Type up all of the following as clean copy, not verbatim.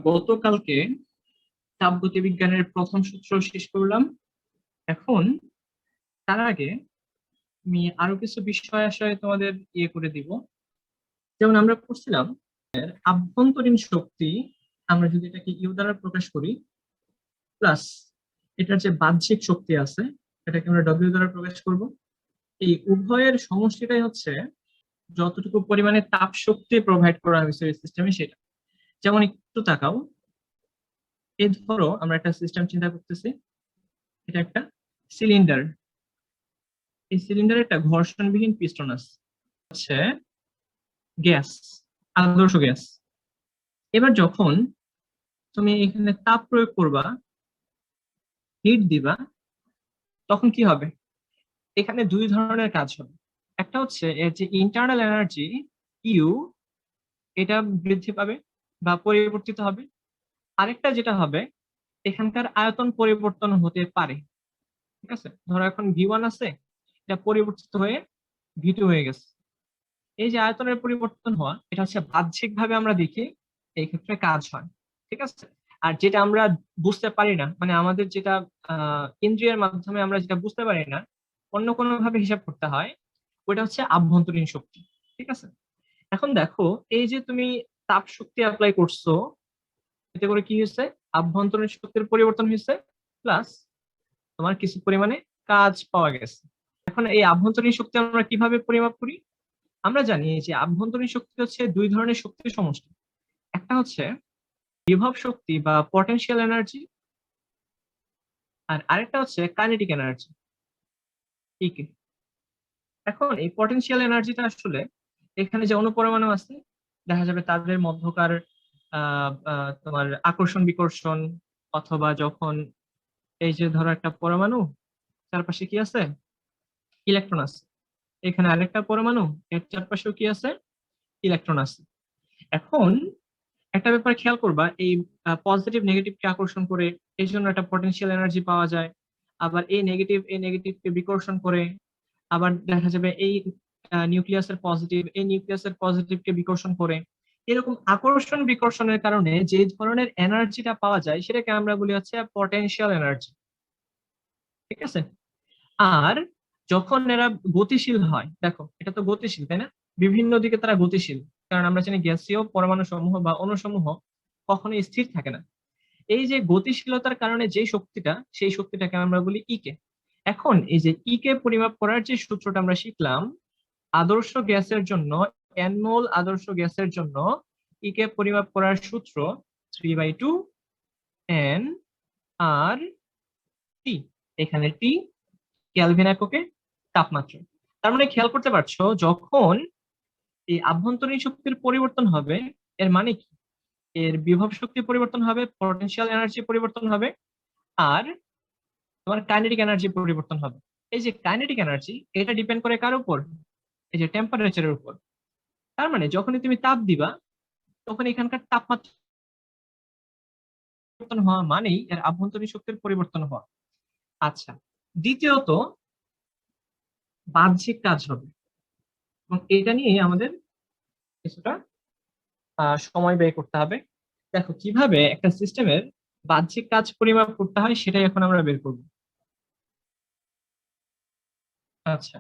গতকালকে তাপগতিবিজ্ঞানের প্রথম সূত্র শেষ করলাম। এখন তার আগে আমি আরো কিছু বিষয় আসলে তোমাদের করে দিব। যেমন আমরা পড়ছিলাম আভ্যন্তরীণ শক্তি, আমরা যদি এটাকে ইউ দ্বারা প্রকাশ করি, প্লাস এটার যে বাহ্যিক শক্তি আছে এটাকে আমরা ডব্লিউ দ্বারা প্রকাশ করব। এই উভয়ের সমষ্টিটাই হচ্ছে যতটুকু পরিমাণে তাপ শক্তি প্রোভাইড করা হয়েছে সিস্টেমে সেটা। যেমন একটু তাকাও, এই ধরো আমরা একটা সিস্টেম চিন্তা করতেছি, এটা একটা সিলিন্ডার। এই সিলিন্ডারে একটা ঘর্ষণবিহীন পিস্টন আছে, হচ্ছে গ্যাস, আদর্শ গ্যাস। এবার যখন তুমি এখানে তাপ প্রয়োগ করবা, হিট দিবা, তখন কি হবে? এখানে দুই ধরনের কাজ হবে। একটা হচ্ছে এর যে ইন্টারনাল এনার্জি ইউ, এটা বৃদ্ধি পাবে বা পরিবর্তিত হবে। আরেকটা যেটা হবে, এখানকার আয়তন পরিবর্তন হতে পারে। ঠিক আছে, ধরো এখন ভি1 আছে, এটা পরিবর্তিত হয়ে ভি2 হয়ে গেছে। এই যে আয়তনের পরিবর্তন হওয়া, এটা হচ্ছে বাহ্যিক ভাবে আমরা দেখি, এই ক্ষেত্রে কাজ হয়। ঠিক আছে। আর যেটা আমরা বুঝতে পারি না, মানে আমাদের যেটা ইন্দ্রিয়ের মাধ্যমে আমরা যেটা বুঝতে পারি না, অন্য কোনো ভাবে হিসাব করতে হয়, ওটা হচ্ছে আভ্যন্তরীণ শক্তি। ঠিক আছে। এখন দেখো, এই যে তুমি তাপ শক্তি অ্যাপ্লাই করছো, এতে করে কি হয়েছে? আভ্যন্তরীণ শক্তির পরিবর্তন হয়েছে, প্লাস তোমার কিছু পরিমাণে কাজ পাওয়া গেছে। এখন এই আভ্যন্তরীণ শক্তি আমরা কিভাবে পরিমাপ করি? আমরা জানি যে আভ্যন্তরীণ শক্তি হচ্ছে দুই ধরনের শক্তির সমষ্টি। একটা হচ্ছে বিভব শক্তি বা পটেনশিয়াল এনার্জি, আর আরেকটা হচ্ছে কাইনেটিক এনার্জি, ইকে। এখন এই পটেনশিয়াল এনার্জিটা আসলে এখানে যে অণুপরমাণু আছে, দেখা যাবে তাদের মধ্যকার তোমার আকর্ষণ বিকর্ষণ, অথবা যখন এই যে ধরো একটা পরমাণু, চারপাশে কি আছে? ইলেকট্রন আছে। এখানে আরেকটা পরমাণু, এর চারপাশেও কি আছে? ইলেকট্রন আছে। এখন একটা ব্যাপার খেয়াল করবা, এই পজিটিভ নেগেটিভকে আকর্ষণ করে, এই জন্য একটা পটেনশিয়াল এনার্জি পাওয়া যায়। আবার এই নেগেটিভকে বিকর্ষণ করে, আবার দেখা যাবে এই নিউক্লিয়াসের পজিটিভকে বিকর্ষণ করে। এরকম আকর্ষণ বিকর্ষণের কারণে যে ধরনের এনার্জিটা পাওয়া যায় সেটাকে আমরা বলি হচ্ছে পটেনশিয়াল এনার্জি। ঠিক আছে। আর যখন এরা গতিশীল হয়, দেখো এটা তো গতিশীল, তাই না? বিভিন্ন দিকে তারা গতিশীল, কারণ আমরা জানি গ্যাসীয় পরমাণু সমূহ বা অণুসমূহ কখনোই স্থির থাকে না। এই যে গতিশীলতার কারণে যে শক্তিটা, সেই শক্তিটাকে আমরা বলি ইকে। এখন এই যে ইকে পরিমাপ করার যে সূত্রটা আমরা শিখলাম, আদর্শ গ্যাসের জন্য, এন মোল আদর্শ গ্যাসের জন্য ইকে পরিমাপ করার সূত্র 3/2 এন আর টি। এখানে টি কেলভিন এককে তাপমাত্রা। তার মানে খেয়াল করতে পারছো, যখন এই আভ্যন্তরীণ শক্তির পরিবর্তন হবে, এর মানে কি? এর বিভব শক্তি পরিবর্তন হবে, পটেনশিয়াল এনার্জি পরিবর্তন হবে, আর তোমার কাইনেটিক এনার্জি পরিবর্তন হবে। এই যে কাইনেটিক এনার্জি, এটা ডিপেন্ড করে কার উপর? এই যে টেম্পারেচারের উপর। তার মানে যখনই তুমি তাপ দিবা, তখন এখানকার তাপমাত্রা পরিবর্তন হওয়া মানেই এর আভ্যন্তরীণ শক্তির পরিবর্তন হওয়া। আচ্ছা, দ্বিতীয়ত বাহ্যিক কাজ হবে, এবং এটা নিয়ে আমাদের কিছুটা সময় ব্যয় করতে হবে। দেখো কিভাবে একটা সিস্টেমের বাহ্যিক কাজ পরিমাপ করতে হয়, সেটাই এখন আমরা বের করবো। আচ্ছা,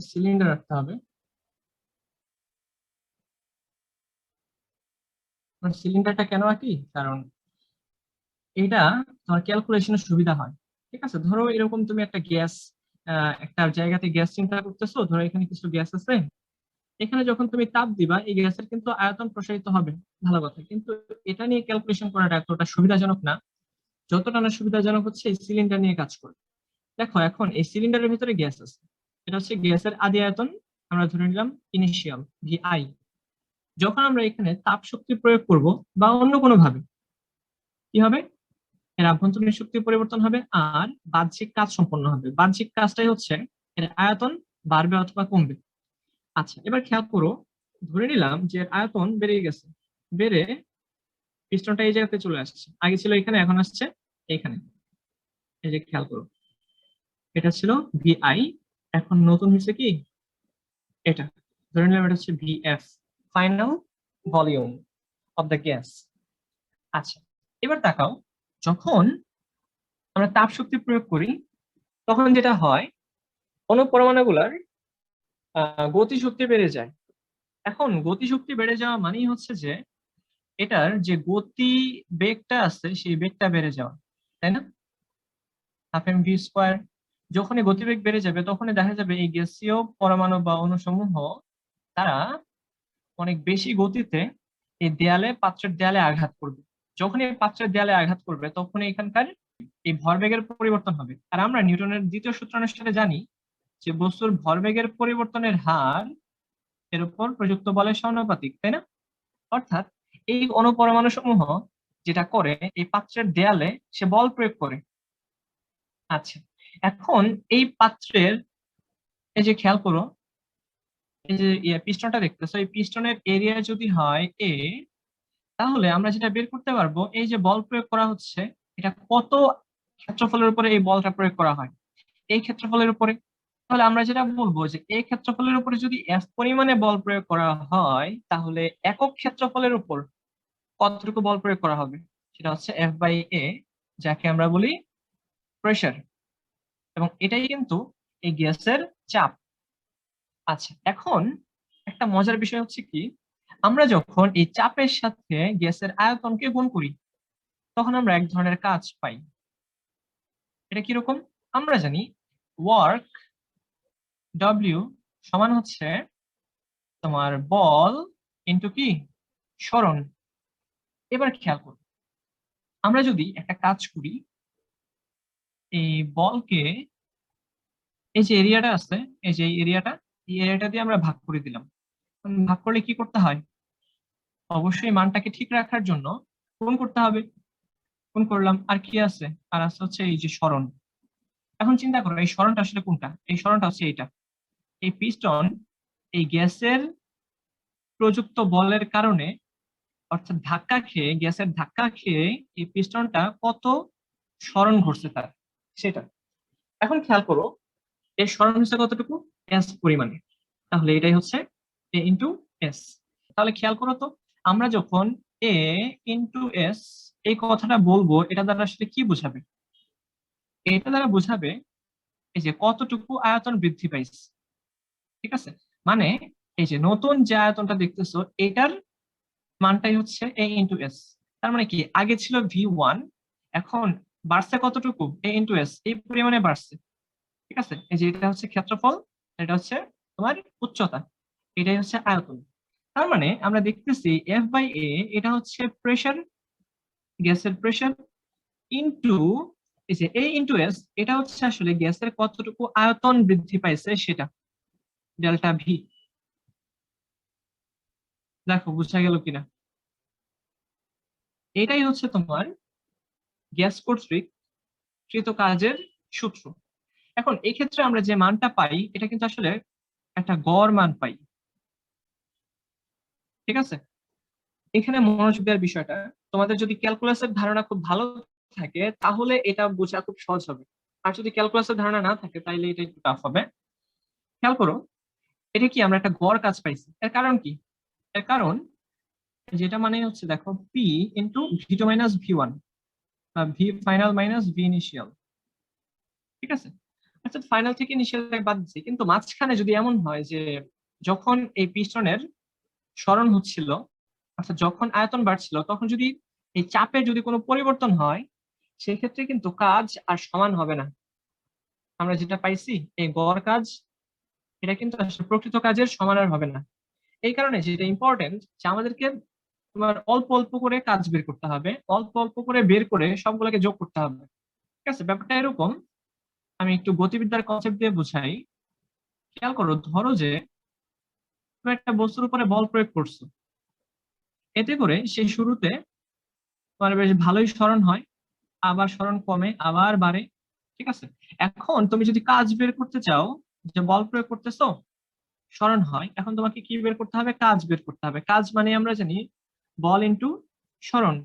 সিলিন্ডার রাখতে হবে। সিলিন্ডারটা কেন আঁকি? কারণ এটা তোমার ক্যালকুলেশনের সুবিধা হয়। ঠিক আছে, ধরো এরকম তুমি একটা গ্যাস, একটা জায়গাতে গ্যাস চিন্তা করতেছো, ধরো এখানে কিছু গ্যাস আছে। এখানে যখন তুমি তাপ দিবা, এই গ্যাসের কিন্তু আয়তন প্রসারিত হবে, ভালো কথা, কিন্তু এটা নিয়ে ক্যালকুলেশন করাটা এতটা সুবিধাজনক না, যতটা না সুবিধাজনক হচ্ছে এই সিলিন্ডার নিয়ে কাজ করে। দেখো এখন এই সিলিন্ডারের ভিতরে গ্যাস আছে, এটা হচ্ছে গ্যাসের আদি আয়তন, আমরা ধরে নিলাম ইনিশিয়াল VI। যখন আমরা এখানে তাপ শক্তি প্রয়োগ করব বা অন্য কোনো ভাবে, কি হবে? এর আভ্যন্তরীণ শক্তির পরিবর্তন হবে, আর বাহ্যিক কাজ সম্পন্ন হবে। বাহ্যিক কাজটাই হচ্ছে এর আয়তন বাড়বে অথবা কমবে। আচ্ছা, এবার খেয়াল করো, ধরে নিলাম যে এর আয়তন বেড়ে গেছে, বেড়ে পিস্টনটা এই জায়গাতে চলে আসছে, আগে ছিল এখানে, এখন আসছে এখানে। এই যে খেয়াল করো, এটা ছিল VI, এখন নতুন হয়েছে কি? এটা ধরে নিলাম এটা হচ্ছে VF, final volume, of the gas. আচ্ছা, এবার তাকাও, যখন আমরা তাপ শক্তি প্রয়োগ করি তখন যেটা হয়, অনুপরমাণুগুলার গতিশক্তি বেড়ে যায়। এখন গতিশক্তি বেড়ে যাওয়া মানেই হচ্ছে যে এটার যে গতি বেগটা আছে সেই বেগটা বেড়ে যাওয়া, তাই না? Half M V square. যখনই গতিবেগ বেড়ে যাবে তখনই দেখা যাবে এই গ্যাসীয় পরমাণু বা অণুসমূহ তারা অনেক বেশি গতিতে এই দেয়ালে, পাত্রের দেয়ালে আঘাত করবে। যখনই এই পাত্রের দেয়ালে আঘাত করবে তখনই এখানকার এই ভরবেগের পরিবর্তন হবে। আর আমরা নিউটনের দ্বিতীয় সূত্র অনুসারে জানি যে বস্তুর ভরবেগের পরিবর্তনের হার এর উপর প্রযুক্ত বলের সমানুপাতিক, তাই না? অর্থাৎ এই অণুপরমাণু সমূহ যেটা করে, এই পাত্রের দেয়ালে সে বল প্রয়োগ করে। আচ্ছা, এখন এই পাত্রের, এই যে খেয়াল করো, এই যে পিস্টনটা দেখতেছো, এই পিস্টনের এরিয়া যদি হয় এ, তাহলে আমরা যেটা বের করতে পারবো এই যে বল প্রয়োগ করা হচ্ছে এটা কত ক্ষেত্রফলের উপরে এই বলটা প্রয়োগ করা হয়, এই ক্ষেত্রফলের উপরে। তাহলে আমরা যেটা বলবো যে এই ক্ষেত্রফলের উপরে যদি এফ পরিমাণে বল প্রয়োগ করা হয় তাহলে একক ক্ষেত্রফলের উপর কতটুকু বল প্রয়োগ করা হবে, সেটা হচ্ছে এফ বাই এ, যাকে আমরা বলি প্রেসার। এবং এটাই কিন্তু এই গ্যাসের চাপ। আচ্ছা, এখন একটা মজার বিষয় হচ্ছে কি, আমরা যখন এই চাপের সাথে গ্যাসের আয়তনকে গুণ করি তখন আমরা এক ধরনের কাজ পাই। এটা কিরকম? আমরা জানি ওয়ার্ক ডব্লিউ সমান হচ্ছে তোমার বল ইন্টু কি সরণ। এবার খেয়াল করো, আমরা যদি একটা কাজ করি, এই বলকে, এই যে এরিয়াটা আছে, এই যে এই এরিয়াটা দিয়ে আমরা ভাগ করে দিলাম। ভাগ করলে কি করতে হয়? অবশ্যই মানটাকে ঠিক রাখার জন্য গুণ করতে হবে। গুণ করলাম, আর কি আছে? আর আছে হচ্ছে এই যে সরণ। এখন চিন্তা করো এই সরণটা আসলে কোনটা? এই সরণটা হচ্ছে এইটা। এই পিস্টন এই গ্যাসের প্রযুক্ত বলের কারণে, অর্থাৎ ধাক্কা খেয়ে, গ্যাসের ধাক্কা খেয়ে এই পিস্টনটা কত সরণ ঘটছে তার, সেটা। এখন খেয়াল করো এর সরণ হচ্ছে কতটুকু? এস পরিমাণে। তাহলে এটাই হচ্ছে এ ইন্টু এস। তাহলে খেয়াল করো তো, আমরা যখন এ ইন্টু এস এই কথাটা বলবো এটা দ্বারা আসলে কি বোঝাবে? এটা দ্বারা বোঝাবে এই যে কতটুকু আয়তন বৃদ্ধি পাইছে। ঠিক আছে, মানে এই যে নতুন যে আয়তনটা দেখতেছো এটার মানটাই হচ্ছে এ ইন্টু এস। তার মানে কি, আগে ছিল ভি 1, এখন বাড়ছে কতটুকু? এ ইন্টু এস, এই পরিমাণে বাড়ছে। ঠিক আছে, এই যে এটা হচ্ছে ক্ষেত্রফল, এটা হচ্ছে তোমার উচ্চতা, এটাই হচ্ছে আয়তন। তার মানে আমরা দেখতেছি এফ বাই এ এটা হচ্ছে প্রেসার, গ্যাসের প্রেসার, ইন্টু এই যে এ ইন্টু এস এটা হচ্ছে আসলে গ্যাসের কতটুকু আয়তন বৃদ্ধি পাইছে সেটা, ডেল্টা ভি। দেখো বুঝা গেল কিনা? এটাই হচ্ছে তোমার গ্যাস কর্তৃক কৃত কাজের সূত্র। এখন এই ক্ষেত্রে আমরা যে মানটা পাই এটা কিন্তু আসলে একটা গড় মান পাই। ঠিক আছে, এখানে মনোযোগ দেওয়ার বিষয়টা, তোমাদের যদি ক্যালকুলাসের ধারণা খুব ভালো থাকে তাহলে এটা বোঝা খুব সহজ হবে। আর যদি ক্যালকুলাসের ধারণা না থাকে তাহলে এটা একটু টাফ হবে। খেয়াল করো, এটা কি আমরা একটা গড় কাজ পাইছি, এর কারণ কি? এর কারণ যেটা মানে হচ্ছে দেখো পি ইন্টু ভি2 মাইনাস ভি 1 বা V final minus V initial. ঠিক আছে, অর্থাৎ ফাইনাল থেকে ইনিশিয়াল বাদ দিচ্ছি, কিন্তু মাঝখানে যদি এমন হয় যে যখন এই পিস্টনের সরণ হচ্ছিল, অর্থাৎ যখন আয়তন বাড়ছিল, তখন যদি এই চাপে যদি কোনো পরিবর্তন হয় সেক্ষেত্রে কিন্তু কাজ আর সমান হবে না। আমরা যেটা পাইছি এই গড় কাজ, এটা কিন্তু আসলে প্রকৃত কাজের সমান আর হবে না। এই কারণে যেটা ইম্পর্টেন্ট যে আমাদেরকে তোমার অল্প অল্প করে কাজ বের করতে হবে, অল্প অল্প করে বের করে সবগুলোকে যোগ করতে হবে। ঠিক আছে, ব্যাপারটা এরকম। আমি একটু গতিবিদ্যার কনসেপ্ট দিয়ে বুঝাই। খেয়াল করো, ধরো যে তুমি একটা বস্তুর উপরে বল প্রয়োগ করছো, এতে করে সেই শুরুতে তোমার বেশ ভালোই সরণ হয়, আবার সরণ কমে, আবার বাড়ে। ঠিক আছে, এখন তুমি যদি কাজ বের করতে চাও, যে বল প্রয়োগ করতেছো, সরণ হয়, এখন তোমাকে কি বের করতে হবে? কাজ বের করতে হবে। কাজ মানে আমরা জানি বল ইন্টু সরণ।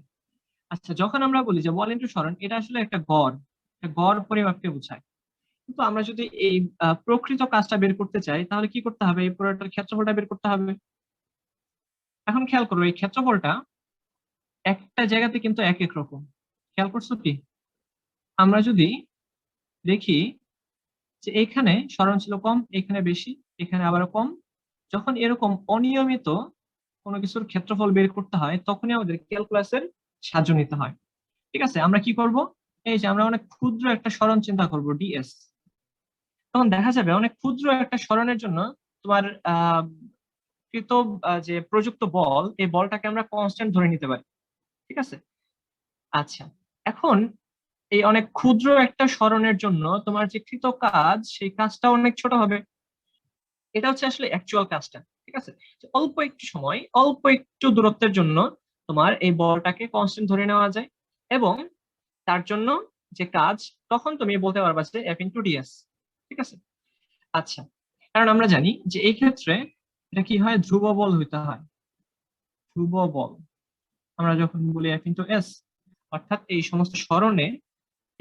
আচ্ছা, যখন আমরা বলি যে বল ইন্টু সরণ, এটা আসলে একটা গড় পরিমাপকে বোঝায়। কিন্তু আমরা যদি এই প্রকৃত কাজটা বের করতে চাই তাহলে কি করতে হবে? এই পুরোটার ক্ষেত্রফলটা বের করতে হবে। এখন খেয়াল করো এই ক্ষেত্রফলটা একটা জায়গাতে কিন্তু এক এক রকম। খেয়াল করছো কি? আমরা যদি দেখি যে এখানে সরণ ছিল কম, এখানে বেশি, এখানে আবারও কম, যখন এরকম অনিয়মিত কোনো কিছুর ক্ষেত্রফল বের করতে হয় তখনই আমাদের ক্যালকুলাসের সাহায্য নিতে হয়। ঠিক আছে, আমরা কি করব? এই যে আমরা অনেক ক্ষুদ্র একটা সরণ চিন্তা করব ডিএস। তখন দেখা যাবে অনেক ক্ষুদ্র একটা সরণের জন্য তোমার কৃত যে প্রযুক্ত বল, এই বলটাকে আমরা কনস্ট্যান্ট ধরে নিতে পারি। ঠিক আছে। আচ্ছা, এখন এই অনেক ক্ষুদ্র একটা সরণের জন্য তোমার যে কৃত কাজ, সেই কাজটা অনেক ছোট হবে। এটা হচ্ছে আসলে অ্যাকচুয়াল কাজটা। ঠিক আছে, যে অল্প একটু সময়, অল্প একটু দূরত্বের জন্য তোমার এই বলটাকে কনস্ট্যান্ট ধরে নেওয়া যায়, এবং তার জন্য যে কাজ, তখন তুমি বলতে পারবা যে এফ ইন্টু ডিএস। ঠিক আছে। আচ্ছা, কারণ আমরা জানি যে এই ক্ষেত্রে এটা কি হয়, ধ্রুব বল হইতে হয়। ধ্রুব বল আমরা যখন বলি এফ ইন্টু এস, অর্থাৎ এই সমস্ত সরণে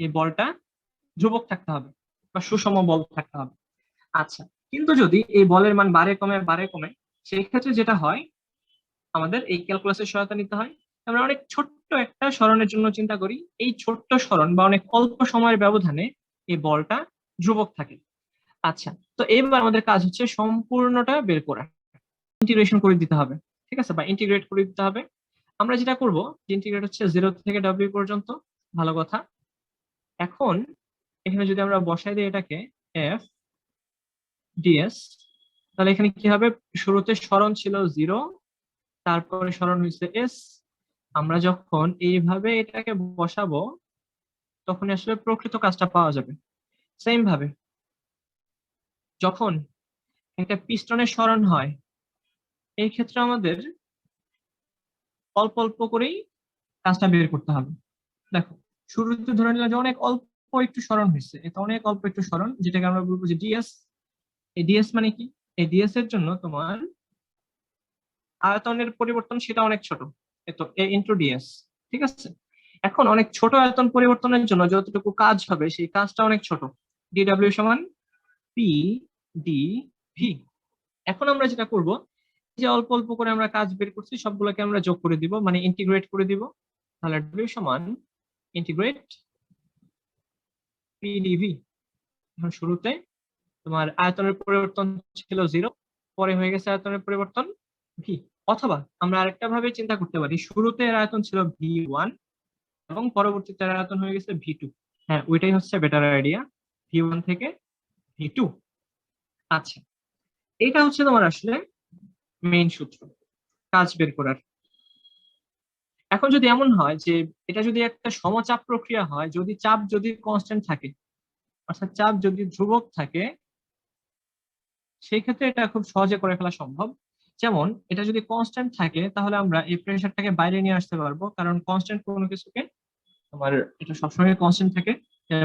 এই বলটা ধ্রুবক থাকতে হবে বা সুষম বল থাকতে হবে। আচ্ছা, কিন্তু যদি এই বলের মান বাড়ে কমে বাড়ে কমে, সেই ক্ষেত্রে যেটা হয়, আমাদের এই ক্যালকুলাসের সহায়তা নিতে হয়। আমরা অনেক ছোট্ট একটা সরণের জন্য চিন্তা করি, এই ছোট্ট সরণ বা অনেক অল্প সময়ের ব্যবধানে এই বলটা ধ্রুবক থাকে। আচ্ছা, তো এবার আমাদের কাজ হচ্ছে সম্পূর্ণটা বের করা, ইন্টিগ্রেশন করে দিতে হবে। ঠিক আছে, বা ইন্টিগ্রেট করে দিতে হবে। আমরা যেটা করব, ইন্টিগ্রেট হচ্ছে 0 থেকে w পর্যন্ত। ভালো কথা। এখন এখানে যদি আমরা বসাই দিই এটাকে এফ ডিএস, তাহলে এখানে কি হবে, শুরুতে সরণ ছিল 0, তারপরে সরণ হয়েছে এস। আমরা যখন এইভাবে এটাকে বসাবো, তখন আসলে প্রকৃত কাজটা পাওয়া যাবে। সেম ভাবে যখন একটা পিস্টনের সরণ হয়, এই ক্ষেত্রে আমাদের অল্প অল্প করেই কাজটা বের করতে হবে। দেখো, শুরুতে ধরে নিলাম যে অনেক অল্প একটু সরণ হয়েছে, এটা অনেক অল্প একটু সরণ, যেটাকে আমরা বলবো যে ডিএস। এই ডিএস মানে কি? এই ডিএস এর জন্য তোমার আয়তনের পরিবর্তন সেটা অনেক ছোট, তো এ ইন্টু ডিএস। ঠিক আছে। এখন অনেক ছোট আয়তন পরিবর্তনের জন্য যতটুকু কাজ হবে, সেই কাজটা অনেক ছোট, ডিডব্লিউ সমান পি ডি ভি। এখন আমরা যেটা করব, যে অল্প অল্প করে আমরা কাজ বের করছি, সবগুলোকে আমরা যোগ করে দিব, মানে ইন্টিগ্রেট করে দিব। তাহলে ডব্লিউ সমান ইন্টিগ্রেট পি ডিভি। এখন শুরুতে তোমার আয়তনের পরিবর্তন ছিল 0, পরে হয়ে গেছে আয়তনের পরিবর্তন ভি। অথবা আমরা আরেকটা ভাবে চিন্তা করতে পারি, শুরুতে এর আয়তন ছিল ভি 1 এবং পরবর্তীতে এর আয়তন হয়ে গেছে ভি 2। হ্যাঁ, ওইটাই হচ্ছে বেটার আইডিয়া, ভি 1 থেকে ভি 2। আচ্ছা, এটা হচ্ছে তোমার আসলে মেইন সূত্র কাজ বের করার। এখন যদি এমন হয় যে এটা যদি একটা সমচাপ প্রক্রিয়া হয়, যদি চাপ যদি কনস্ট্যান্ট থাকে, অর্থাৎ চাপ যদি ধ্রুবক থাকে, সেই ক্ষেত্রে এটা খুব সহজে করে ফেলা সম্ভব। যেমন এটা যদি কনস্ট্যান্ট থাকে, তাহলে আমরা এই প্রেশারটাকে বাইরে নিয়ে আসতে পারবো, কারণ কনস্ট্যান্ট কোনো কিছুকে তোমার এটা সবসময় কনস্ট্যান্ট থাকে,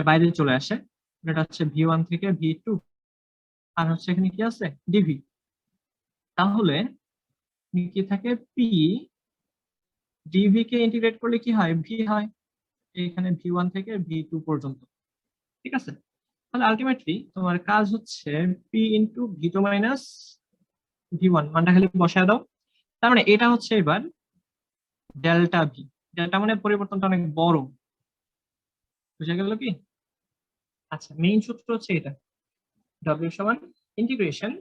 বাইরে চলে আসে। এটা হচ্ছে ভি 1 থেকে ভি 2, আর হচ্ছে এখানে কি আছে, ডিভি। তাহলে কি থাকে, পি ডিভি কে ইন্টিগ্রেট করলে কি হয়, ভি হয়। এখানে ভি 1 থেকে ভি 2 পর্যন্ত। ঠিক আছে। তাহলে আলটিমেটলি তোমার কাজ হচ্ছে P into V 2 minus V 1, মানটা খালি বসায় দাও। তার মানে এটা হচ্ছে এবার ডেল্টা ভি। ডেল্টা মানে পরিবর্তনটা অনেক বড়। বুঝা গেল কি? আচ্ছা, মেইন সূত্র হচ্ছে এটা, ডব্লিউ সমান ইন্টিগ্রেশন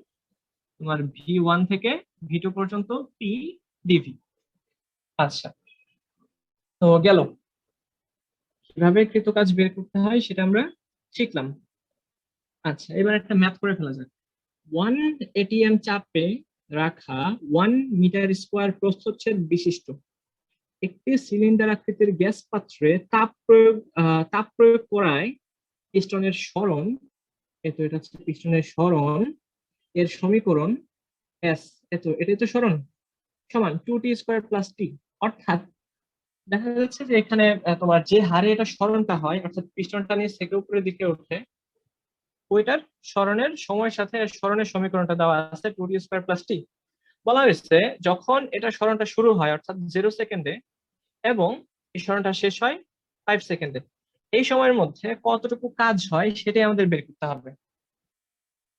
তোমার ভি 1 থেকে ভি 2 পর্যন্ত পি ডিভি। আচ্ছা, তো গেল, কিভাবে কৃত কাজ বের করতে হয় সেটা আমরা শিখলাম। আচ্ছা, এবার একটা ম্যাথ করে ফেলা যাক। 1 ATM চাপে রাখা 1 মিটার স্কোয়ার প্রস্থচ্ছেদ বিশিষ্ট একটি সিলিন্ডার আকৃতির গ্যাস পাত্রে তাপ প্রয়োগ করায় পিস্টনের সরণ, এটা হচ্ছে পিস্টনের সরণ, এর সমীকরণ এস, এটাই তো সরণ, সমান 2t² + t। অর্থাৎ দেখা যাচ্ছে যে এখানে তোমার যে হারে এটা সরণটা হয়, অর্থাৎ পিস্টনটা নিচ থেকে উপরের দিকে ওঠে, ওইটার সরণের সময়ের সাথে সরণের সমীকরণটা দেওয়া আছে 2t² + t। বলা হয়েছে যখন এটা সরণটা শুরু হয় অর্থাৎ 0 সেকেন্ডে, এবং এই সরণটা শেষ হয় 5 সেকেন্ডে, এই সময়ের মধ্যে কতটুকু কাজ হয় সেটাই আমাদের বের করতে হবে।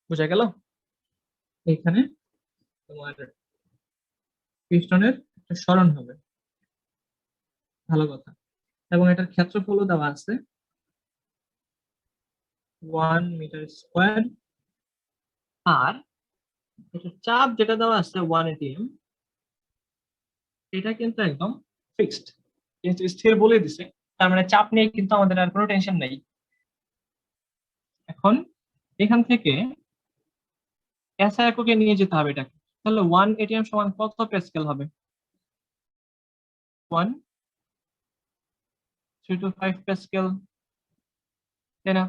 বোঝা গেল? এখানে তোমার পিস্টনের একটা সরণ হবে, ভালো কথা। এবং এটার ক্ষেত্রফলও দেওয়া আছে 1 মিটার স্কোয়ার। আর এটার চাপ যেটা দেওয়া আছে 1 এটিএম, এটা কিন্তু একদম ফিক্সড, যেহেতু স্থির বলে দিছে, তার মানে চাপ নিয়ে কিন্তু আমাদের আর কোনো টেনশন নেই। এখন এখান থেকে এসআই এককে নিয়ে যেতে হবে এটাকে। তাহলে 1 এটিএম সমান কত প্যাসকেল হবে? 1.325 প্যাসকেল, তাই না?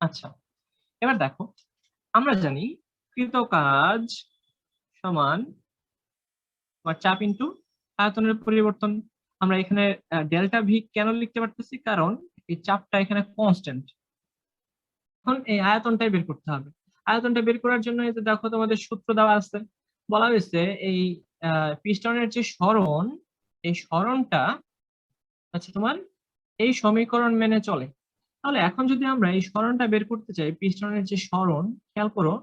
আচ্ছা, এবার দেখো, আমরা জানি কৃত কাজ সমান চাপ ইনটু আয়তনের পরিবর্তন। আমরা এখানে ডেল্টা ভি কেন লিখতে পারতেছি? কারণ এই চাপটা এখানে কনস্ট্যান্ট। এখন এই আয়তনটাই বের করতে হবে। আয়তনটা বের করার জন্য এই যে দেখো তোমাদের সূত্র দেওয়া আছে, বলা হয়েছে এই পিস্টনের যে সরণ, এই সরণটা আচ্ছা তোমার এই সমীকরণ মেনে চলে। তাহলে এখন যদি আমরা এই সরণটা বের করতে চাই, পিস্টনের যে সরণ, খেয়াল করো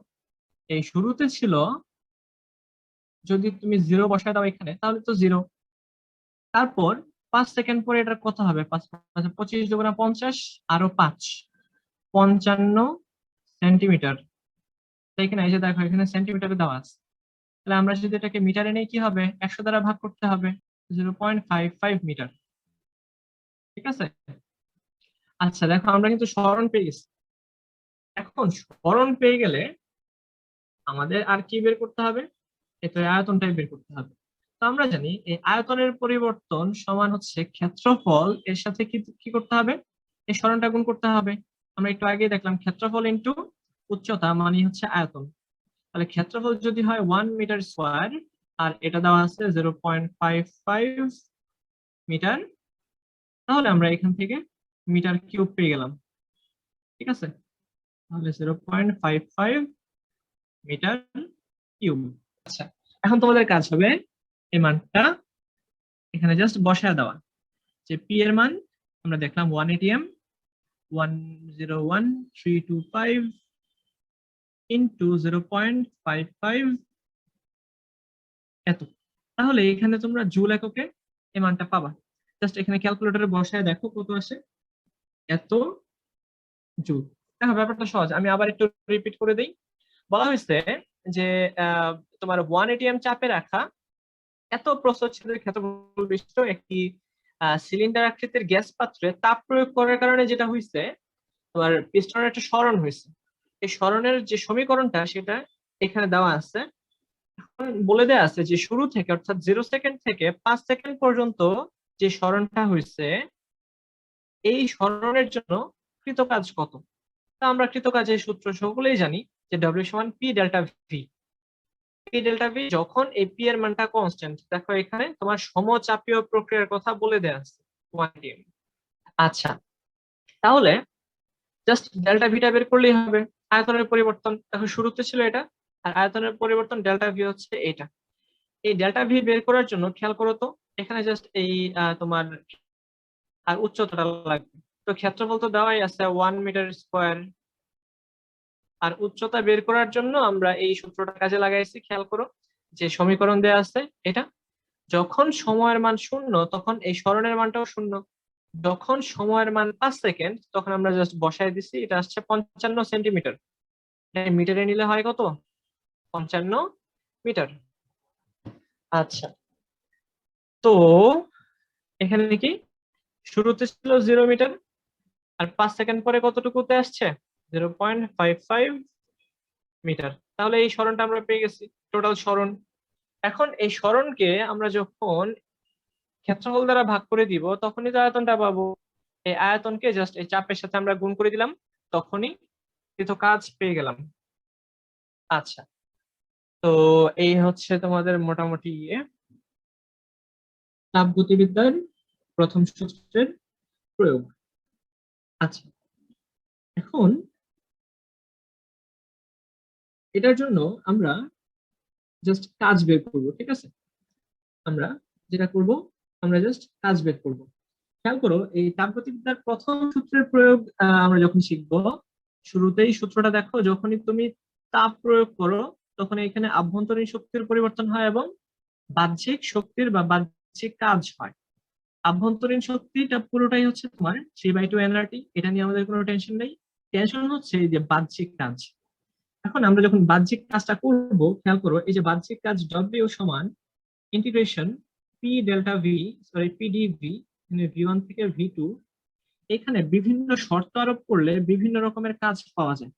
এই শুরুতে ছিল, যদি তুমি 0 বসায় দাও এখানে তাহলে তো 0। তারপর 5 সেকেন্ড পরে এটার কত হবে? 25 দুগুণা 50, আরো 5, 55 সেন্টিমিটার। এখানে এই যে দেখো এখানে সেন্টিমিটারে দেওয়া আছে। তাহলে আমরা যদি এটাকে মিটারে নেই কি হবে? 100 দ্বারা ভাগ করতে হবে, 0.55 মিটার। ঠিক আছে? আচ্ছা দেখো আমরা কিন্তু সরণ পেয়ে গেছি। এখন সরণ পেয়ে গেলে আমাদের আর কি বের করতে হবে? এটা আয়তনটাই বের করতে হবে। তো আমরা জানি এই আয়তনের পরিবর্তন সমান হচ্ছে ক্ষেত্রফল, এর সাথে কি কি করতে হবে? এই সরণটা গুণ করতে হবে। আমরা একটু আগে দেখলাম ক্ষেত্রফল ইনটু উচ্চতা মানে হচ্ছে আয়তন। তাহলে ক্ষেত্রফল যদি হয় 1 মিটার স্কোয়ার, আর এটা দেওয়া আছে 0.55 মিটার, তাহলে আমরা এখান থেকে মিটার কিউব পেয়ে গেলাম। ঠিক আছে? তাহলে 0.55 মিটার কিউব। আচ্ছা, এখন তোমাদের কাজ হবে এই মানটা এখানে জাস্ট বসায় দেওয়া। যে পি এর মান আমরা দেখলাম 1 এটিএম, 101325 ইন্টু 0.55 এত। তাহলে এখানে তোমরা জুল এককে এই মানটা পাবা। জাস্ট এখানে ক্যালকুলেটরে বসায় দেখো কত আসে, এত জুল। দেখো ব্যাপারটা সহজ, আমি আবার একটু রিপিট করে দিই। বলা হয়েছে যে তোমার 1 এটিএম চাপে রাখা এত প্রস্থচ্ছেদের ক্ষেত্রফল বিশিষ্ট একটি সিলিন্ডার আকৃতির গ্যাস পাত্রে তাপ প্রয়োগ করার কারণে যেটা হয়েছে, তোমার পিস্টনের একটা সরণ হয়েছে। এই সরণের যে সমীকরণটা সেটা এখানে দেওয়া আছে। এখন বলে দেওয়া আছে যে শুরু থেকে অর্থাৎ 0 সেকেন্ড থেকে 5 সেকেন্ড পর্যন্ত যে সরণটা হয়েছে, এই সরণের জন্য কৃত কাজ কত। তা আমরা কৃত কাজের সূত্র সকলেই জানি যে ডব্লিউ সমান P delta V. P delta V যখন এই পি এর মানটা কনস্ট্যান্ট। দেখো এখানে তোমার সমচাপীয় প্রক্রিয়ার কথা বলে দেওয়া আছে 1 atm। আচ্ছা, তাহলে জাস্ট ডেল্টা ভিটা বের করলেই হবে। আয়তনের পরিবর্তন দেখো শুরুতে ছিল এটা, আর আয়তনের পরিবর্তন ডেল্টা ভি হচ্ছে এটা। এই ডেল্টা ভি বের করার জন্য খেয়াল করো তো, এখানে জাস্ট এই তোমার আর উচ্চতাটা লাগবে। তো ক্ষেত্রফল তো দেওয়াই আছে 1 মিটার স্কোয়ার, আর উচ্চতা বের করার জন্য আমরা এই সূত্রটা কাজে লাগাইছি। খেয়াল করো যে সমীকরণ দেয়া আছে এটা, যখন সময়ের মান 0 তখন এই সরণের মানটাও 0। যখন সময়ের মান 5 সেকেন্ড তখন আমরা জাস্ট বসায় দিছি, এটা আসছে 55 সেন্টিমিটার। মিটারে নিলে হয় কত? 55 মিটার। আচ্ছা, তো এখানে কি শুরুতে ছিল 0 মিটার, আর 5 সেকেন্ড পরে কতটুকুতে আসছে? 0.55 মিটার। তাহলে এই সরণটা আমরা পেয়ে গেছি, টোটাল সরণ। এখন এই সরণকে আমরা যখন ক্ষেত্রফল দ্বারা ভাগ করে দিব তখনই তো আয়তনটা পাবো। এই আয়তনকে জাস্ট এই চাপের সাথে আমরা গুণ করে দিলাম, তখনই কিন্তু কাজ পেয়ে গেলাম। আচ্ছা, তো এই হচ্ছে তোমাদের মোটামুটি তাপগতিবিদ্যার প্রথম সূত্রের প্রয়োগ। আচ্ছা, এখন এটার জন্য আমরা জাস্ট কাজ বের করব। ঠিক আছে? আমরা যেটা করব, আমরা জাস্ট কাজ বের করব। খেয়াল করো এই তাপগতিবিদ্যার প্রথম সূত্রের প্রয়োগ আমরা যখন শিখব, শুরুতেই সূত্রটা দেখো, যখনই তুমি তাপ প্রয়োগ করো তখন এখানে আভ্যন্তরীণ শক্তির পরিবর্তন হয় এবং বাহ্যিক শক্তির বা বাহ্যিক কাজ হয়। আভ্যন্তরীণ শক্তিটা পুরোটাই হচ্ছে তোমার 3/2 এনআরটি, এটা নিয়ে আমাদের কোনো টেনশন নেই। টেনশন হচ্ছে এই যে বাহ্যিক কাজ। এখন আমরা যখন বাহ্যিক কাজটা করব, খেয়াল করো এই যে বাহ্যিক কাজ ডব্লিউ সমান integration P delta V, sorry PDV, V1 থেকে ভি2। এখানে বিভিন্ন শর্ত আরোপ করলে বিভিন্ন রকমের কাজ পাওয়া যায়।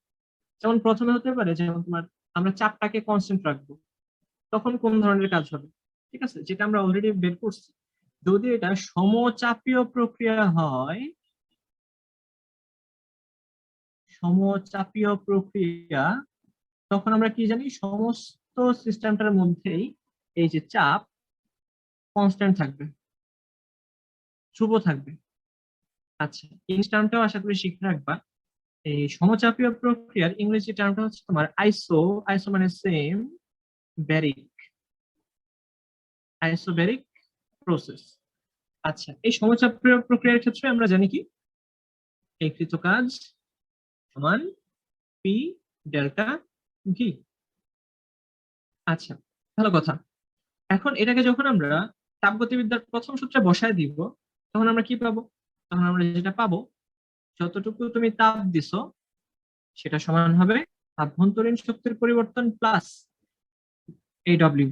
যেমন প্রথমে হতে পারে যেমন তোমার আমরা চাপটাকে কনস্ট্যান্ট রাখবো, তখন কোন ধরনের কাজ হবে, ঠিক আছে, যেটা আমরা অলরেডি বের করছি। যদি এটা সমচাপীয় প্রক্রিয়া হয়, সমচাপীয় প্রক্রিয়া, তখন আমরা কি জানি, সমস্ত সিস্টেমটার মধ্যেই এই যে চাপ কনস্ট্যান্ট থাকবে, ধ্রুব থাকবে। আচ্ছা, এই টার্মটাও আশা করি শিখে রাখবা। এই সমচাপীয় প্রক্রিয়ার ইংরেজি টার্মটা হচ্ছে তোমার আইসো। আইসো মানে সেম, ব্যারিক, আইসোব্যারিক প্রসেস। আচ্ছা, এই সমচাপীয় প্রক্রিয়ার ক্ষেত্রে আমরা জানি কি, এই কৃত কাজ সমান পি ডেল্টা ভি। আচ্ছা, ভালো কথা। এখন এটাকে যখন আমরা তাপগতিবিদ্যার প্রথম সূত্রে বসায় দিব, তখন আমরা কি পাবো? তখন আমরা যেটা পাবো, যতটুকু তুমি তাপ দিছো সেটা সমান হবে আভ্যন্তরীণ শক্তির পরিবর্তন প্লাস এই ডব্লিউ।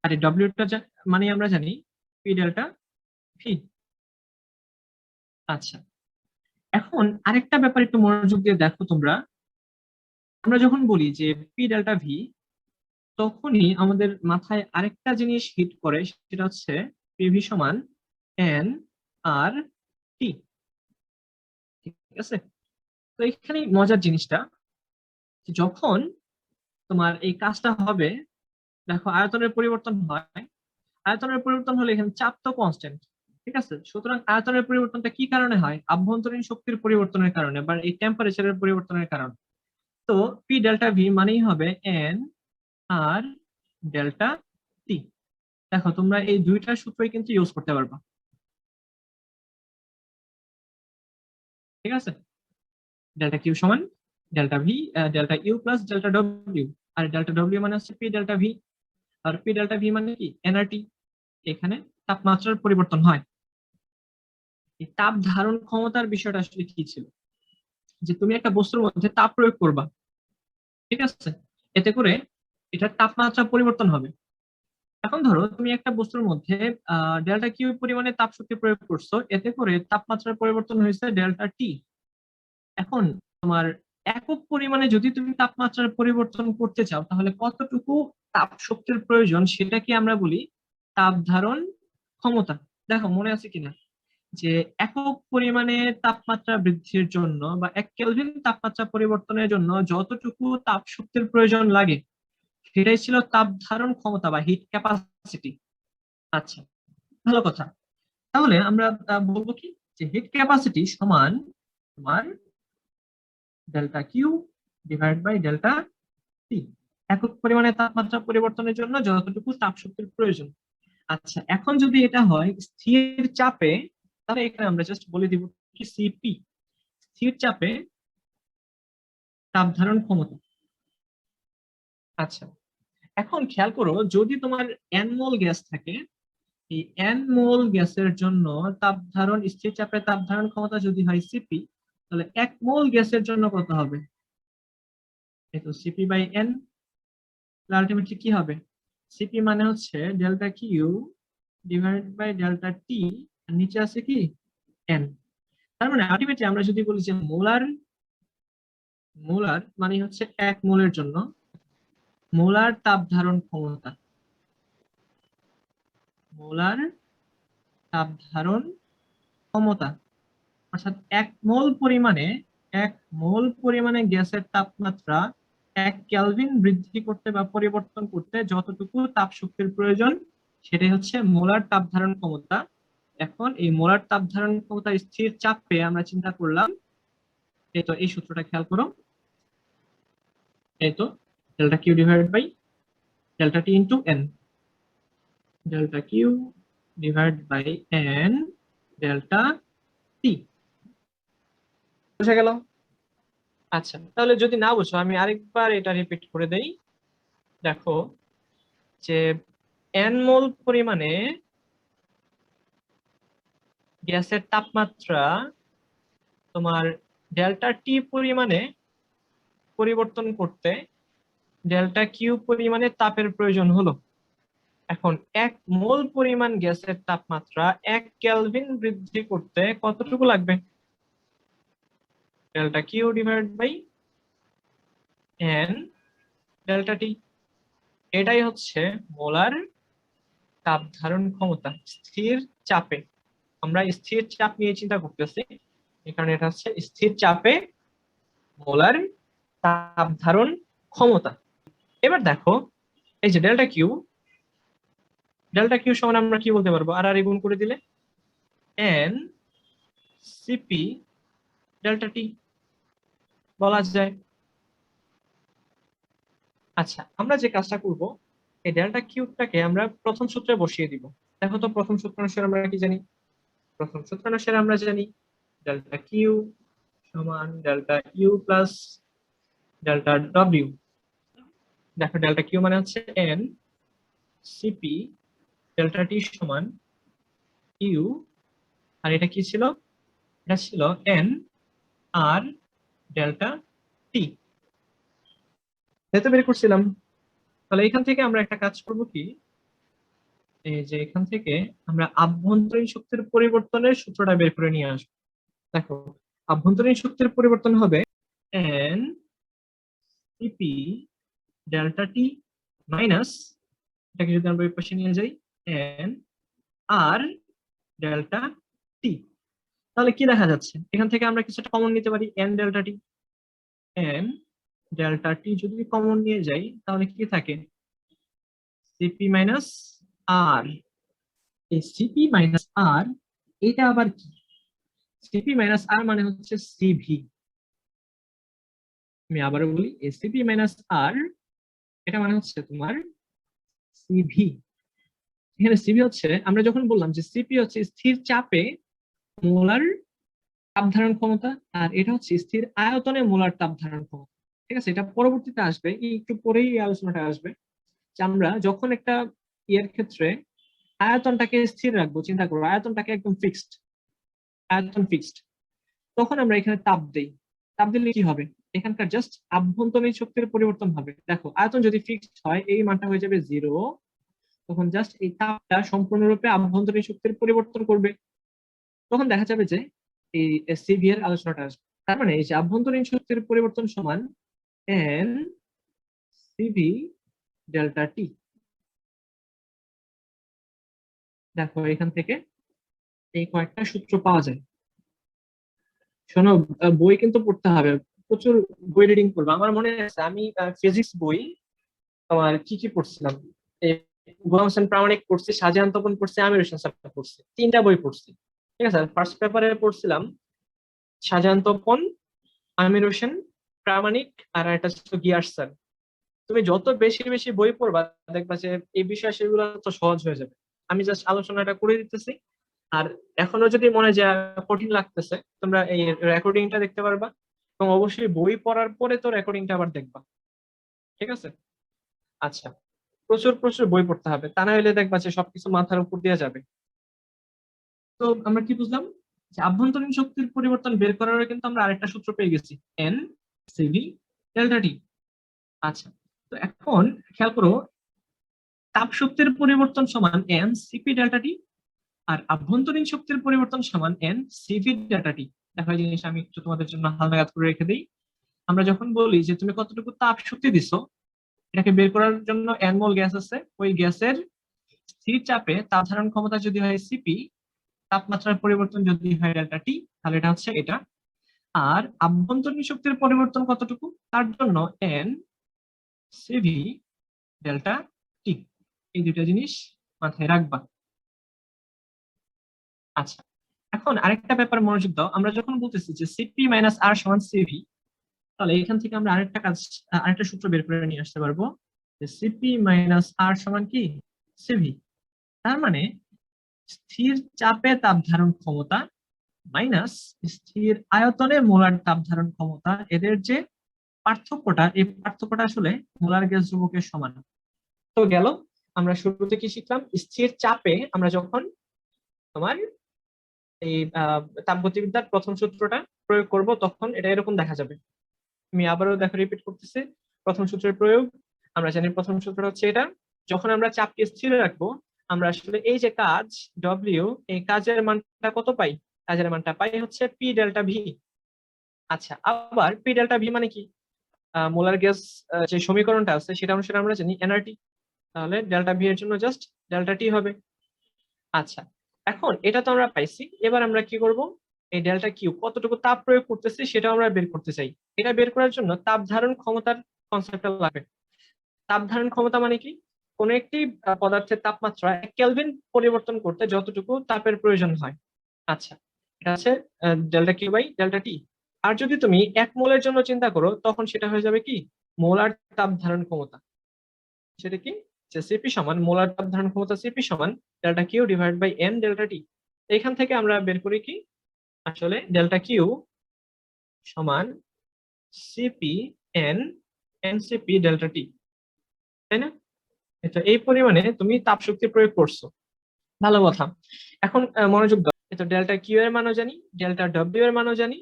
আর এই ডব্লিউটা মানে আমরা জানি পি ডেল্টা ভি। আচ্ছা, এখন আরেকটা ব্যাপার একটু মনোযোগ দিয়ে দেখো তোমরা। আমরা যখন বলি যে পি ডেল্টা ভি, তখনই আমাদের মাথায় আরেকটা জিনিস হিট করে, সেটা হচ্ছে পিভি সমান এন আর টি। ঠিক আছে, তো এখানে মজার জিনিসটা, যখন তোমার এই কাজটা হবে, দেখো আয়তনের পরিবর্তন হয়। আয়তনের পরিবর্তন হলে এখানে চাপ তো কনস্ট্যান্ট, ঠিক আছে, সুতরাং আয়তনের পরিবর্তনটা কি কারণে হয়? আভ্যন্তরীণ শক্তির পরিবর্তনের কারণে বা এই টেম্পারেচারের পরিবর্তনের কারণে। তো পি ডেল্টা ভি মানেই হবে এন আর ডেল্টা টি। দেখো তোমরা এই দুইটা সূত্রই কিন্তু ইউজ করতে পারবা, ঠিক আছে। ডেল্টা কিউ সমান delta V, delta U plus delta W. আর ডেল্টা ডব্লিউ মানে হচ্ছে পি ডেল্টা ভি, আর পি ডেল্টা ভি মানে কি, এনআরটি। এখানে তাপমাত্রার পরিবর্তন হয়। এই তাপ ধারণ ক্ষমতার বিষয়টা আসলে কি ছিল, যে তুমি একটা বস্তুর মধ্যে তাপ প্রয়োগ করবা, ঠিক আছে, এতে করে এটার তাপমাত্রা পরিবর্তন হবে। এখন ধরো তুমি একটা বস্তুর মধ্যে ডেল্টা কিউ পরিমাণে তাপ শক্তি প্রয়োগ করছো, এতে করে তাপমাত্রার পরিবর্তন হয়েছে ডেল্টা টি। এখন তোমার একক পরিমাণে যদি তুমি তাপমাত্রার পরিবর্তন করতে চাও, তাহলে কতটুকু তাপ শক্তির প্রয়োজন সেটাকে আমরা বলি তাপ ধারণ ক্ষমতা। দেখো মনে আছে কিনা, যে একক পরিমাণে তাপমাত্রা বৃদ্ধির জন্য বা 1 কেলভিন তাপমাত্রা পরিবর্তনের জন্য যতটুকু তাপ শক্তির প্রয়োজন লাগে, সেটাই ছিল তাপ ধারণ ক্ষমতা বা হিট ক্যাপাসিটি। আচ্ছা, ভালো কথা। তাহলে আমরা বলবো কি, যে হিট ক্যাপাসিটি সমান তোমার delta Q divide by delta T, একক পরিমাণে তাপমাত্রা পরিবর্তনের জন্য যতটুকু তাপ শক্তির প্রয়োজন। আচ্ছা, এখন যদি এটা হয় স্থির চাপে, তাহলে এখানে আমরা জাস্ট বলে দিব কি সিপি, স্থির চাপে তাপ ধারণ ক্ষমতা। আচ্ছা, এখন খেয়াল করো, যদি তোমার এন মোল গ্যাস থাকে, এই এন মোল গ্যাসের জন্য তাপ ধারণ, স্থির চাপে তাপ ধারণ ক্ষমতা যদি হয় সিপি, তাহলে 1 মোল গ্যাসের জন্য কত হবে? এই তো সিপি বাই এন। আলটিমেটলি কি হবে? সিপি মানে হচ্ছে delta Q divide by delta T, আর নিচে আছে কি এন। তার মানে আলটিমেটলি আমরা যদি বলি যে মোলার, মোলার মানে হচ্ছে 1 মোলের জন্য মোলার তাপ ধারণ ক্ষমতা, মোলার তাপ ধারণ ক্ষমতা, অর্থাৎ 1 মোল পরিমাণে গ্যাসের তাপমাত্রা 1 কেলভিন বৃদ্ধি করতে বা পরিবর্তন করতে যতটুকু তাপ শক্তির প্রয়োজন, সেটাই হচ্ছে মোলার তাপ ধারণ ক্ষমতা। এখন এই মোলার তাপ ধারণ ক্ষমতা স্থির চাপে আমরা চিন্তা করলাম, এই তো এই সূত্রটা খেয়াল করো, এই তো delta Q divide by delta T into N, delta Q divide by N delta T. বুঝা গেল? আচ্ছা, তাহলে যদি না বুঝো আমি আরেকবার এটা রিপিট করে দেই। দেখো যে এন মোল পরিমাণে গ্যাসের তাপমাত্রা তোমার ডেল্টা টি পরিমাণে পরিবর্তন করতে ডেল্টা কিউ পরিমাণে তাপের প্রয়োজন হলো। এখন 1 মোল পরিমাণ গ্যাসের তাপমাত্রা 1 কেলভিন বৃদ্ধি করতে কতটুকু লাগবে? Delta Q divide by N delta T. এটাই হচ্ছে মোলার তাপ ধারণ ক্ষমতা স্থির চাপে। আমরা স্থির চাপ নিয়ে চিন্তা করতেছি, এখানে এটা হচ্ছে স্থির চাপে মোলার তাপ ধারণ ক্ষমতা। এবার দেখো এই যে ডেল্টা কিউ সমান আমরা কি বলতে পারবো? আর গুণ করে দিলে এন সিপি ডেল্টা টি বলা যায়। আচ্ছা, আমরা যে কাজটা করব, এই ডেল্টা কিউবটাকে আমরা প্রথম সূত্রে বসিয়ে দিব। দেখো তো প্রথম সূত্র অনুসারে আমরা কি জানি? প্রথম সূত্র অনুসারে আমরা জানি ডেল্টা কিউ সমান delta U plus delta W. দেখো ডেল্টা কিউ মানে হচ্ছে এন সিপি ডেল্টা টি সমান ইউ, আর এটা কি ছিল? এটা ছিল এন আর ডেল্টা টি। এটা বের করছিলাম। তাহলে এখান থেকে আমরা একটা কাজ করব কি, এই যে এখান থেকে আমরা আভ্যন্তরীণ শক্তির পরিবর্তনের সূত্রটা বের করে নিয়ে আসবো। দেখো আভ্যন্তরীণ শক্তির পরিবর্তন হবে এন সিপি ডেল্টা টি মাইনাস, এটাকে যদি আমরা ওই পাশে নিয়ে যাই, এন আর ডেল্টা টি। তাহলে কি দেখা যাচ্ছে? এখান থেকে আমরা কিছুটা কমন নিতে পারি, এন ডেল্টা টি। এন ডেল্টা টি যদি কমন নিয়ে যাই তাহলে কি থাকে? সিপি মাইনাস আর। এই সিপি মাইনাস আর এটা আবার কি? সিপি মাইনাস আর মানে হচ্ছে সিভি। আমি আবারও বলি, সিপি মাইনাস আর এটা মানে হচ্ছে তোমার সিভি। এখানে সিভি হচ্ছে, আমরা যখন বললাম যে সিপি হচ্ছে স্থির চাপে মোলার তাপ ধারণ ক্ষমতা, আর এটা হচ্ছে স্থির আয়তনে মোলার তাপ ধারণ ক্ষমতা। ঠিক আছে, এটা পরবর্তীতে আসবে, একটু পরেই এই আলোচনাটা আসবে যে আমরা যখন একটা ইয়ের ক্ষেত্রে আয়তনটাকে স্থির রাখবো, চিন্তা করবো আয়তনটাকে একদম ফিক্সড, আয়তন ফিক্সড, তখন আমরা এখানে তাপ দেই। তাপ দিলে কি হবে? এখানকার জাস্ট আভ্যন্তরীণ শক্তির পরিবর্তন হবে। দেখো আয়তন যদি ফিক্সড হয় এই মানটা হয়ে যাবে 0, তখন জাস্ট এই তাপটা সম্পূর্ণরূপে আভ্যন্তরীণ শক্তির পরিবর্তন করবে। তখন দেখা যাবে যে এই সিভি এর আলোচনাটা আসবে। তার মানে এই যে আভ্যন্তরীণ শক্তির পরিবর্তন সমান এন সিভি ডেল্টা টি। দেখো এখান থেকে এই কয়েকটা সূত্র পাওয়া যায়। শোনো, বই কিন্তু পড়তে হবে, প্রচুর বই রিডিং করবো। আমার মনে আছে আমি ফিজিক্স বই তোমার কি কি পড়ছিলাম, এই গোলাম হোসেন প্রামাণিক পড়ছি, শাহজাহান তপন পড়ছি, আমির হোসেন স্যার পড়ছি, 3টা বই পড়ছি। ঠিক আছে, ফার্স্ট পেপারে পড়ছিলাম শাহজাহান তপন, আমির হোসেন প্রামাণিক, আর একটা ছিল গিয়াস স্যার। তুমি যত বেশি বেশি বই পড়বা দেখবা যে এই বিষয় সেগুলো তো সহজ হয়ে যাবে। আমি জাস্ট আলোচনাটা করে দিতেছি। আর এখনো যদি মনে যায় কঠিন লাগতেছে, তোমরা এই রেকর্ডিংটা দেখতে পারবা, এবং অবশ্যই বই পড়ার পরে তো রেকর্ডিংটা আবার দেখবা। ঠিক আছে? আচ্ছা, প্রচুর প্রচুর বই পড়তে হবে, তা না হলে দেখবা যে সবকিছু মাথার উপর দিয়ে যাবে। তো আমরা কি বুঝলাম? যে আভ্যন্তরীণ শক্তির পরিবর্তন বের করার কিন্তু আমরা আরেকটা সূত্র পেয়ে গেছি, এন সিভি ডেল্টা টি। আচ্ছা, তো এখন খেয়াল করো, তাপ শক্তির পরিবর্তন সমান এন সিপি ডেল্টা টি, আর আভ্যন্তরীণ শক্তির পরিবর্তন সমান এন সিভি ডেল্টা টি। দেখো এই জিনিস আমি একটু তোমাদের জন্য হালনাগাদ করে রেখে দিই। আমরা যখন বলি যে তুমি কতটুকু তাপ শক্তি দিছো, এটাকে বের করার জন্য এন মোল গ্যাস আছে, ওই গ্যাসের স্থির চাপে তাপ ধারণ ক্ষমতা যদি হয় সিপি, তাপমাত্রার পরিবর্তন যদি হয় ডেল্টা টি, তাহলে এটা হচ্ছে এটা। আর আভ্যন্তরীণ শক্তির পরিবর্তন কতটুকু, তার জন্য এন সিভি ডেল্টা টি। এই দুইটা জিনিস মাথায় রাখবা। আচ্ছা, এখন আরেকটা ব্যাপার মনোযোগ দাও। আমরা যখন বলতেছি যে সিপি মাইনাস আর সমান সিভি, তাহলে এখান থেকে আমরা আরেকটা কাজ, আরেকটা সূত্র বের করে নিয়ে আসতে পারবো যে সিপি মাইনাস আর সমান কি সিভি। তার মানে স্থির চাপে তাপ ধারণ ক্ষমতা মাইনাস স্থির আয়তনে মোলার তাপ ধারণ ক্ষমতা, এদের যে পার্থক্যটা, এই পার্থক্যটা আসলে মোলার গ্যাস ধ্রুবকের সমান। তো গেল, আমরা শুরুতে কি শিখলাম? স্থির চাপে আমরা যখন তোমার এই তাপগতিবিদ্যার প্রথম সূত্রটা প্রয়োগ করব, তখন এটা এরকম দেখা যাবে। আমি আবারও দেখো রিপিট করতেছি। প্রথম সূত্রের প্রয়োগ, আমরা জানি প্রথম সূত্রটা হচ্ছে এটা। যখন আমরা চাপকে স্থির রাখবো, আমরা আসলে এই যে কাজ ডব্লিউ, এই কাজের মানটা কত পাই? কাজের মানটা পাই হচ্ছে পি ডেল্টা ভি। আচ্ছা, আবার পি ডেল্টা ভি মানে কি? মোলার গ্যাস যে সমীকরণটা আছে সেটা অনুসারে আমরা জানি এনআরটি, তাহলে ডেল্টা ভি এর জন্য জাস্ট ডেল্টা টি হবে। আচ্ছা, এখন এটা তো আমরা পাইছি, এবার আমরা কি করব? এই ডেল্টা কিউ কতটুকু তাপ প্রয়োগ করতেছি সেটা আমরা বের করতে চাই। এটা বের করার জন্য তাপ ধারণ ক্ষমতার কনসেপ্টটা লাগবে। তাপ ধারণ ক্ষমতা মানে কি? কোন একটি পদার্থের তাপমাত্রা 1 কেলভিন পরিবর্তন করতে যতটুকু তাপের প্রয়োজন হয়। আচ্ছা, এটা আছে delta Q by delta T. আর যদি তুমি 1 মোলের জন্য চিন্তা করো, তখন সেটা হয়ে যাবে কি? মোলার তাপ ধারণ ক্ষমতা। সেটা কি? যে সিপি সমান মোলার তাপ ধারণ ক্ষমতা, সিপি সমান delta Q divide by N delta T. এখান থেকে আমরা বের করি কি? আসলে ডেল্টা কিউ সমান CP N NCP delta T, তাই না? তো এই পরিমাণে তুমি তাপ শক্তি প্রয়োগ করছো, ভালো কথা। এখন মনোযোগ দাও। তো ডেল্টা কিউ এর মানও জানি, ডেল্টা ডব্লিউ এর মানও জানি।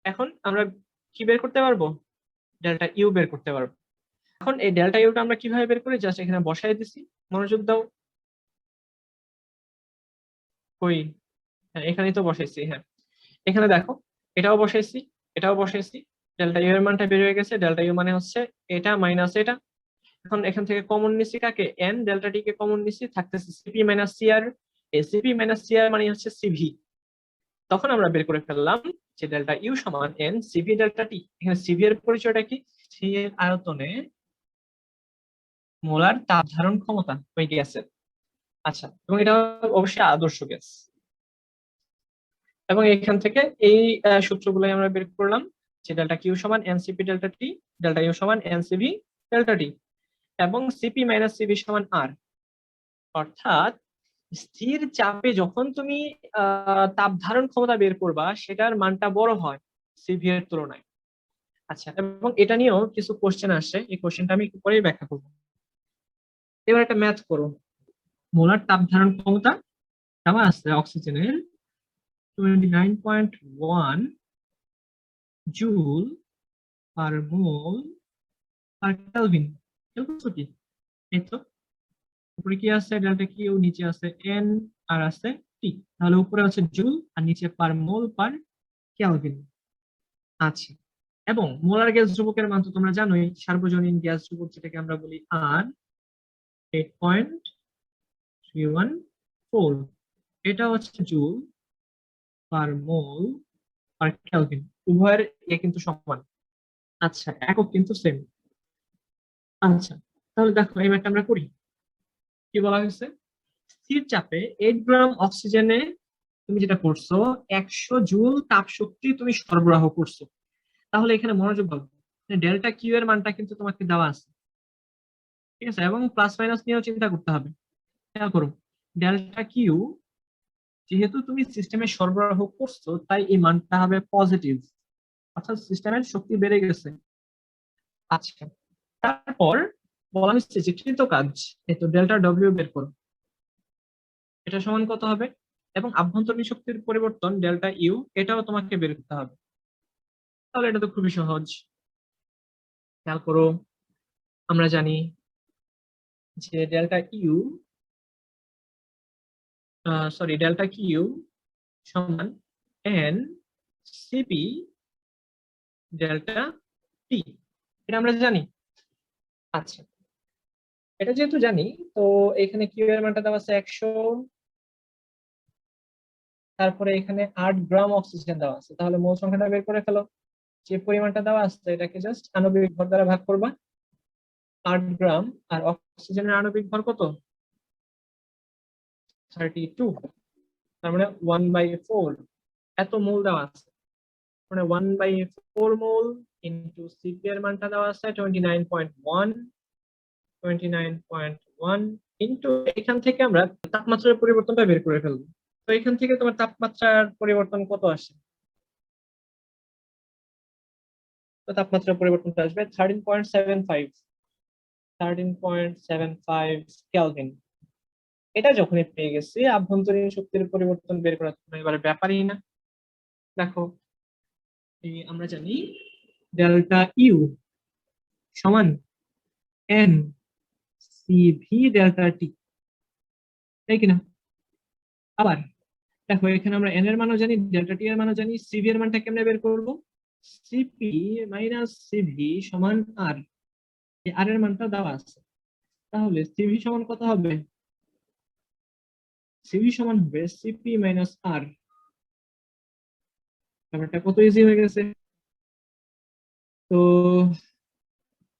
এখন আমরা কি বের করতে পারবো? ডেল্টা ইউ বের করতে পারবো। এখন এই ডেল্টা ইউটা আমরা কিভাবে বের করি? জাস্ট এখানে বসাই দিছি, মনোযোগ দাও। কই? হ্যাঁ, এখানেই তো বসাইছি। হ্যাঁ, এখানে দেখো, এটাও বসাইছি, এটাও বসাইছি। ডেল্টা ইউ এর মানটা বের হয়ে গেছে। ডেল্টা ইউ মানে হচ্ছে এটা মাইনাস এটা। এখন এখান থেকে কমন নিছি কাকে? এন। ডেল্টা টি কে কমন নিছি, থাকতেছে সিপি মাইনাস সিআর। এই সিপি মাইনাস সিআর মানে হচ্ছে সিভি। তখন আমরা বের করে ফেললাম যে ডেল্টা ইউ সমান এন সিভি ডেল্টা টি। এখানে সিভি এর পরিচয়টা কি? সি এর আয়তনে মোলার তাপ ধারণ ক্ষমতা ওই গ্যাসের। আচ্ছা, এবং এটা অবশ্যই আদর্শ গ্যাস। এবং এখান থেকে এই সূত্রগুলোই আমরা বের করলাম যে ডেল্টা কিউ সমান এনসিপি ডেল্টা টি, ডেল্টা ইউ সমান এনসিভি ডেল্টা টি, এবং সিপি মাইনাস সিভি সমান আর। অর্থাৎ স্থির চাপে যখন তুমি তাপ ধারণ ক্ষমতা বের করবা, সেটার মানটা বড় হয় সিভি এর তুলনায়। আচ্ছা, এবং এটা নিয়েও কিছু কোশ্চেন আসে, এই কোশ্চেনটা আমি একটু পরেই ব্যাখ্যা করবো। এবার একটা ম্যাথ করো। মোলার তাপ ধারণ ক্ষমতা দেওয়া আছে অক্সিজেনের 29.1 joule per mole per kelvin. খেয়াল করছো কি? এই তো উপরে কি আছে? ডেল্টা কিউ, নিচে আছে এন, আর আছে টি। তাহলে উপরে আছে জুল আর নিচে পার মোল পার কেলভিন। আচ্ছা, এবং মোলার গ্যাস ধ্রুবকের মান তো তোমরা জানোই, সার্বজনীন গ্যাস ধ্রুবক যেটাকে আমরা বলি আর 8.314। এটা হচ্ছে joule per mole per kelvin. উভয়ের কিন্তু সমান। আচ্ছা, একক কিন্তু সেম। আচ্ছা, তাহলে দেখো এই ম্যাথটা আমরা করি। কি বলা হয়েছে? স্থির চাপে 8 গ্রাম অক্সিজেনে তুমি যেটা করছো, 100 জুল তাপ শক্তি তুমি সরবরাহ করছো। তাহলে এখানে মনোযোগ দাও, ডেল্টা কিউ এর মানটা কিন্তু তোমাকে দেওয়া আছে, ঠিক আছে? এবং প্লাস মাইনাস নিয়েও চিন্তা করতে হবে। খেয়াল করো, ডেল্টা কিউ যেহেতু তুমি সিস্টেমে সরবরাহ করছো, তাই এই মানটা হবে পজিটিভ, অর্থাৎ সিস্টেমের শক্তি বেড়ে গেছে। আচ্ছা, তারপর বলা হচ্ছে যে কৃত কাজ, এই তো ডেল্টা ডব্লিউ বের করো। এটা সমান কত হবে? এবং আভ্যন্তরীণ শক্তির পরিবর্তন ডেল্টা ইউ, এটাও তোমাকে বের করতে হবে। তাহলে এটা তো খুবই সহজ। খেয়াল করো, আমরা জানি যে delta U, sorry, delta Q সমান এন সিপি ডেল্টা টি। এটা আমরা জানি। আচ্ছা, এটা যেহেতু জানি, তো এখানে কিউ এর মানটা দেওয়া আছে 100, তারপরে এখানে 8 গ্রাম অক্সিজেন দেওয়া আছে। তাহলে মোল সংখ্যাটা বের করে ফেলো। যে পরিমাণটা দেওয়া আছে এটাকে জাস্ট আণবিক ভর দ্বারা ভাগ করবা। 8 গ্রাম, আর অক্সিজেনের আণবিক ভর কত? 32। তার মানে 1/4 এত মোল দেওয়া আছে। মানে 1/4 মোল ইন্টু সিপি এর মানটা দেওয়া আছে 29.1, 29.1 ইন্টু এখান থেকে আমরা তাপমাত্রার পরিবর্তনটা বের করে ফেলবো। তো এখান থেকে তোমার তাপমাত্রার পরিবর্তন কত আসে? তো তাপমাত্রার পরিবর্তনটা আসবে 13.75, 13.75 কেলভিন। এটা যখনই পেয়ে গেছি, আভ্যন্তরীণ শক্তির পরিবর্তন বের করা কোনো এবারে ব্যাপারই না। দেখো, এই আমরা জানি ডেল্টা ইউ সমান এন সিভি ডেল্টা টি, তাই কিনা? আবার দেখো, এখানে আমরা এন এর মানও জানি, ডেল্টা টি এর মানও জানি, সিভি এর মানটা কেমনে বের করব? সিপি মাইনাস সিভি সমান আর, এই আর এর মানটা দেওয়া আছে। তাহলে সিভি সমান কত হবে? সিভি সমান হবে সিপি মাইনাস আর। ব্যাপারটা কত ইজি হয়ে গেছে। তো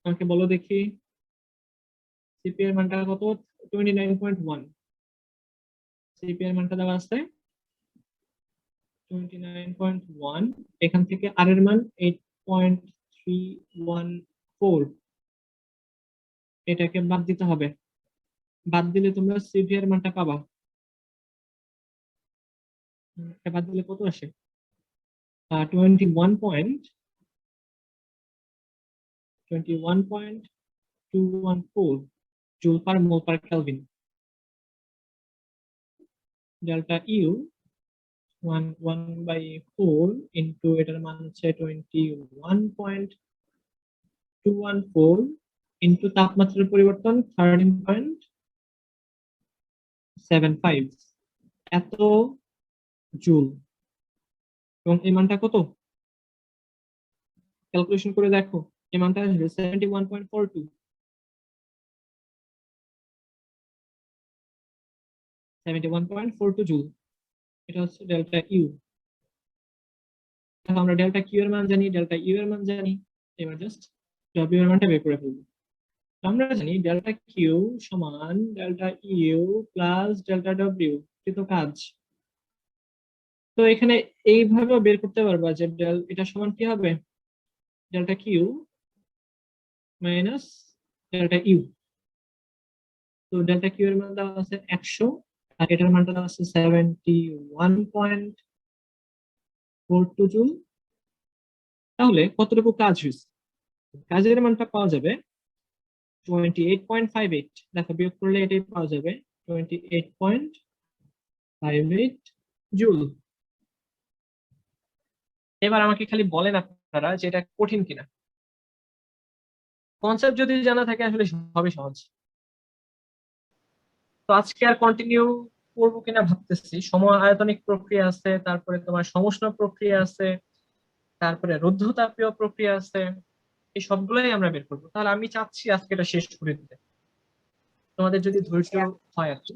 আমাকে বলো দেখি, সিপি এর মানটা কত? 29.1। সিপি এর মানটা দেওয়া আছে 29.1। এখান থেকে আর এর মান 8.314। এটাকে বাদ দিতে হবে। বাদ দিলে তোমরা সিভি এর মানটা পাবা। এটা বাদ দিলে কত আসে? 21.214 joule per mole per kelvin. Delta U 1/4 into এটার মান হচ্ছে 21.214 ইন্টু তাপমাত্রার পরিবর্তন 13.75 এত জুল। এবং এই মানটা কত? ক্যালকুলেশন করে দেখো, এই মানটা আসবে 71.42। 71.42 জুল। এটা হচ্ছে ডেল্টা ইউ। আমরা ডেল্টা কিউ এর মান জানি, ডেল্টা ইউ এর মান জানি। এবার জাস্ট ডব্লিউ এর মানটা বের করে ফেলবো। আমরা জানি ডেল্টা কিউ সমান delta U plus delta W, তো কাজ। তো এখানে এইভাবে বের করতে পারবা যে এটা সমান কি হবে? Delta Q minus delta U. তো ডেল্টা কিউ এর মান দেওয়া আছে 100, আর এটার মানটা দেওয়া আছে 71.42 জুল। তাহলে কতটুকু কাজ হয়েছে? কাজের মানটা পাওয়া যাবে 28.58। দেখো, বিয়োগ করলে এটাই পাওয়া যাবে 28.58 জুল। এবার আমাকে খালি বলেন আপনারা যে এটা কঠিন কিনা। কনসেপ্ট যদি জানা থাকে আসলে সবই সহজ। তো আজকে আর কন্টিনিউ করবো কিনা ভাবতেছি। সময় আয়তনিক প্রক্রিয়া আছে, তারপরে তোমার সমুষ্ণ প্রক্রিয়া আছে, তারপরে রুদ্ধতাপীয় প্রক্রিয়া আছে, এই সবগুলোই আমরা বের করবো। তাহলে আমি চাচ্ছি আজকে এটা শেষ করে দিতে, তোমাদের যদি ধৈর্য হয় আর কি।